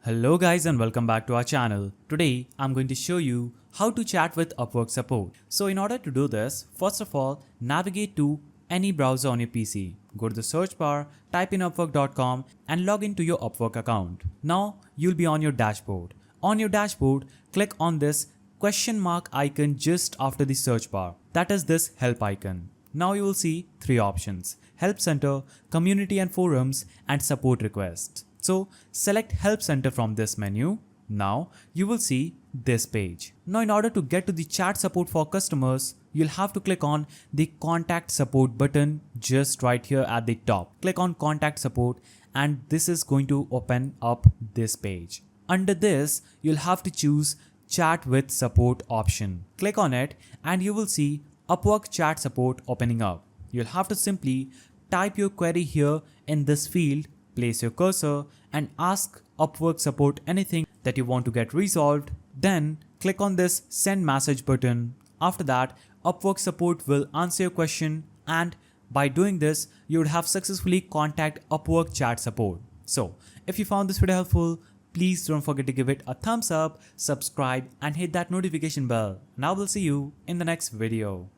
Hello guys and welcome back to our channel. Today I'm going to show you how to chat with Upwork Support. So in order to do this, first of all, navigate to any browser on your PC. Go to the search bar, type in upwork.com and log into your Upwork account. Now you'll be on your dashboard. On your dashboard, click on this question mark icon just after the search bar. That is this help icon. Now you will see three options: Help Center, Community and Forums, and Support Requests. So select Help Center from this menu. Now you will see this page. Now in order to get to the chat support for customers, you'll have to click on the Contact Support button just right here at the top. Click on Contact Support and this is going to open up this page. Under this, you'll have to choose Chat with Support option. Click on it and you will see Upwork Chat Support opening up. You'll have to simply type your query here in this field, place your cursor and ask Upwork Support anything that you want to get resolved. Then click on this Send Message button. After that, Upwork Support will answer your question, and by doing this, you would have successfully contacted Upwork Chat Support. So if you found this video helpful, please don't forget to give it a thumbs up, subscribe and hit that notification bell. Now we'll see you in the next video.